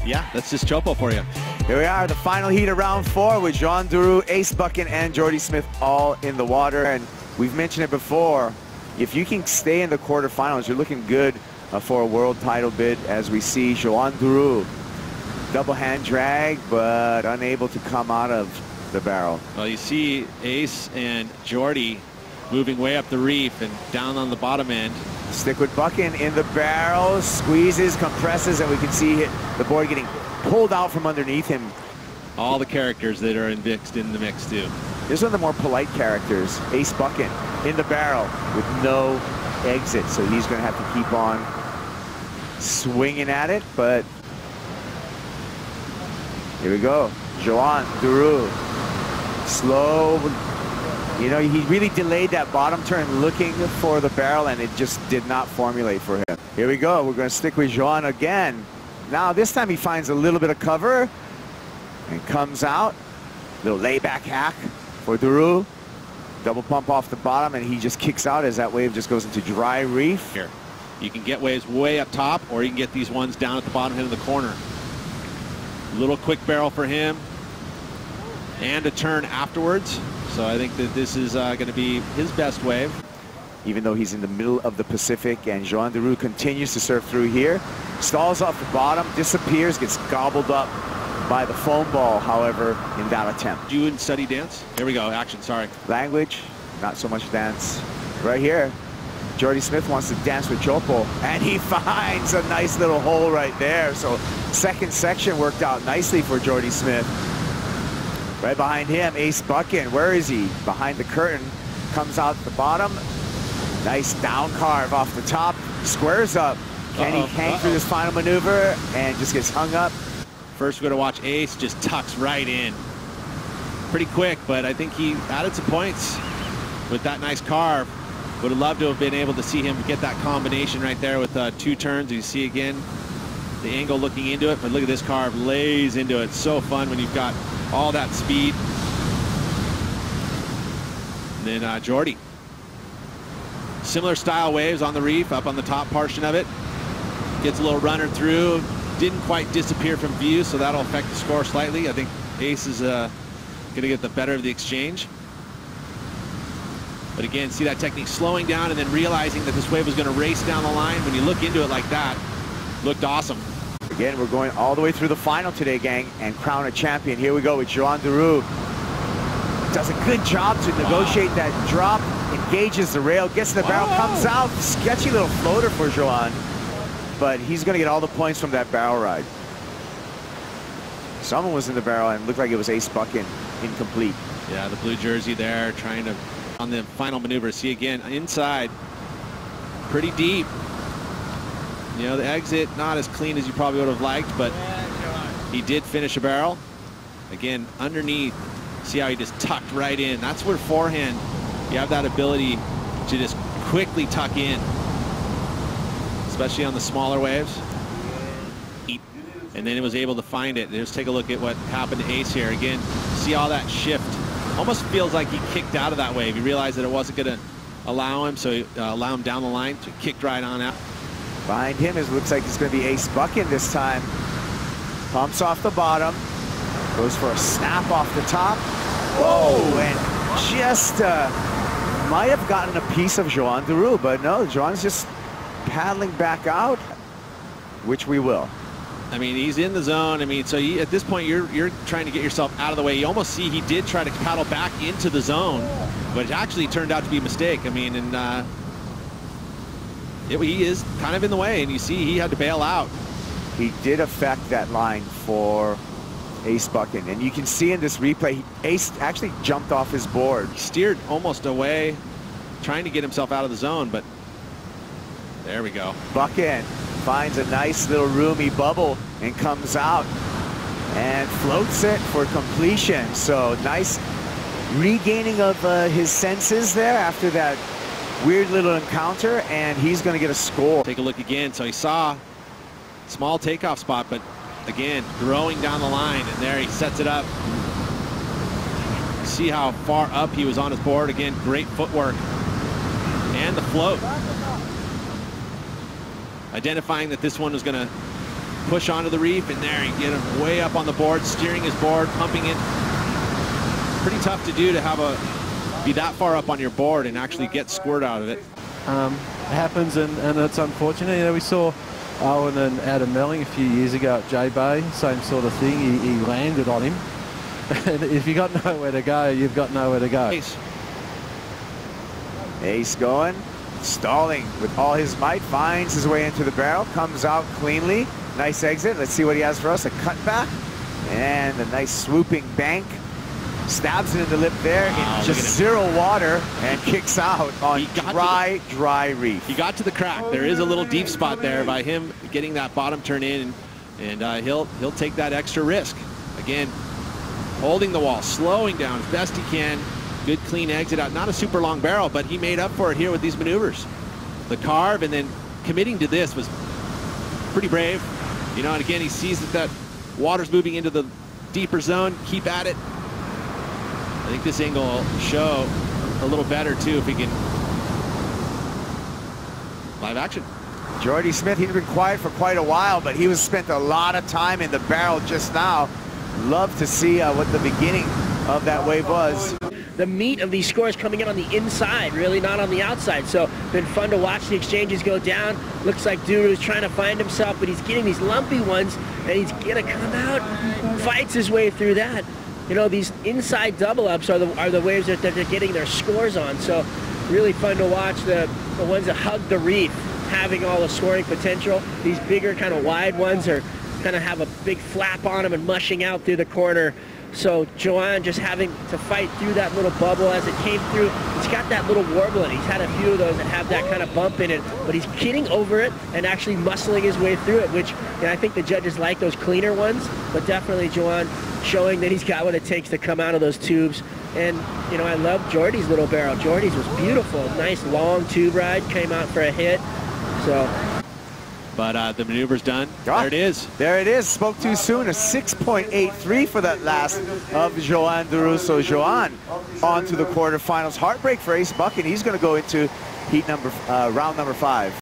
Yeah, that's just Teahupo'o for you. Here we are, the final heat of round 4 with Joan, Duru, Ace Buchan, and Jordy Smith all in the water. And we've mentioned it before, if you can stay in the quarterfinals, you're looking good for a world title bid, as we see Joan Duru double hand drag, but unable to come out of the barrel. Well, you see Ace and Jordy moving way up the reef and down on the bottom end. Stick with Buchan in the barrel, squeezes, compresses, and we can see the board getting pulled out from underneath him. All the characters that are mixed in the mix too. This is one of the more polite characters, Ace Buchan, in the barrel with no exit. So he's going to have to keep on swinging at it, but here we go. Joan, Duru, slow. You know, he really delayed that bottom turn looking for the barrel, and it just did not formulate for him. Here we go. We're going to stick with Joan again. Now, this time he finds a little bit of cover and comes out. Little layback hack for Duru. Double pump off the bottom, and he just kicks out as that wave just goes into dry reef. Here, you can get waves way up top, or you can get these ones down at the bottom end of the corner. Little quick barrel for him, and a turn afterwards. So I think that this is going to be his best wave. Even though he's in the middle of the Pacific, and Joan Duru continues to surf through here. Stalls off the bottom, disappears, gets gobbled up by the foam ball, however, in that attempt. You would study dance? Here we go, action, sorry. Language, not so much dance. Right here, Jordy Smith wants to dance with Teahupo'o, and he finds a nice little hole right there. So second section worked out nicely for Jordy Smith. Right behind him, Ace Buchan. Where is he? Behind the curtain. Comes out the bottom. Nice down carve off the top. Squares up. Can he hang through this final maneuver? And just gets hung up. First, we're going to watch Ace just tucks right in. Pretty quick, but I think he added some points with that nice carve. Would have loved to have been able to see him get that combination right there with 2 turns. You see again the angle looking into it, but look at this carve, lays into it. So fun when you've got all that speed. And then Jordy. Similar style waves on the reef, up on the top portion of it. Gets a little runner through. Didn't quite disappear from view, so that'll affect the score slightly. I think Ace is going to get the better of the exchange. But again, see that technique slowing down and then realizing that this wave was going to race down the line. When you look into it like that, looked awesome. Again, we're going all the way through the final today, gang, and crown a champion. Here we go with Joan Duru. Does a good job to negotiate that drop, engages the rail, gets in the barrel, comes out. Sketchy little floater for Joan, but he's going to get all the points from that barrel ride. Someone was in the barrel and looked like it was Ace Buchan, incomplete. Yeah, the blue jersey there, trying to, on the final maneuver, see again, inside, pretty deep. You know, the exit not as clean as you probably would have liked, but he did finish a barrel. Again, underneath, see how he just tucked right in. That's where forehand, you have that ability to just quickly tuck in, especially on the smaller waves. And then he was able to find it. Just take a look at what happened to Ace here. Again, see all that shift. Almost feels like he kicked out of that wave. He realized that it wasn't going to allow him, so he allow him down the line, so he kicked right on out. Behind him, it looks like it's going to be Ace Buchan this time. Pumps off the bottom, goes for a snap off the top. Whoa, and just might have gotten a piece of Joan Duru, but no, Joan's just paddling back out, which we will. I mean, he's in the zone. I mean, so at this point, you're trying to get yourself out of the way. You almost see he did try to paddle back into the zone, but it actually turned out to be a mistake. I mean, and he is kind of in the way, and you see he had to bail out. He did affect that line for Ace Buchan, and you can see in this replay, Ace actually jumped off his board. He steered almost away, trying to get himself out of the zone, but there we go. Buchan finds a nice little roomy bubble and comes out and floats it for completion. So nice regaining of his senses there after that weird little encounter, and he's going to get a score. Take a look again. So he saw small takeoff spot, but again, growing down the line, and there he sets it up. See how far up he was on his board. Again, great footwork and the float. Identifying that this one was going to push onto the reef, and there you get him way up on the board, steering his board, pumping it. Pretty tough to do to have be that far up on your board and actually get squirt out of it. It happens, and it's unfortunate. You know, we saw Owen and Adam Melling a few years ago at J Bay, same sort of thing. He landed on him. And if you got nowhere to go, you've got nowhere to go. Ace going, stalling with all his might, finds his way into the barrel, comes out cleanly. Nice exit. Let's see what he has for us. A cutback and a nice swooping bank. Stabs it in the lip there in just zero water and kicks out on dry reef. He got to the crack. There is a little deep spot there by him getting that bottom turn in, and he'll take that extra risk. Again, holding the wall, slowing down as best he can. Good clean exit out. Not a super long barrel, but he made up for it here with these maneuvers. The carve and then committing to this was pretty brave. You know, and again, he sees that water's moving into the deeper zone. Keep at it. I think this angle will show a little better too if he can. Live action. Jordy Smith, he's been quiet for quite a while, but he was spent a lot of time in the barrel just now. Love to see what the beginning of that wave was. The meat of these scores coming in on the inside, really not on the outside. So been fun to watch the exchanges go down. Looks like Duru's trying to find himself, but he's getting these lumpy ones, and he's gonna come out, fights his way through that. You know, these inside double ups are the waves that they're getting their scores on. So really fun to watch the ones that hug the reef, having all the scoring potential. These bigger kind of wide ones are kind of have a big flap on them and mushing out through the corner. So Joan just having to fight through that little bubble as it came through. It's got that little warble in it. He's had a few of those that have that kind of bump in it, but he's getting over it and actually muscling his way through it, which, you know, I think the judges like those cleaner ones, but definitely Joan showing that he's got what it takes to come out of those tubes. And, you know, I love Jordy's little barrel. Jordy's was beautiful. Nice long tube ride, came out for a hit. So. But the maneuver's done. There it is. There it is. Spoke too soon. A 6.83 for that last of Joan Duru. So Joan on to the quarterfinals. Heartbreak for Ace Buchan. He's going to go into round number 5.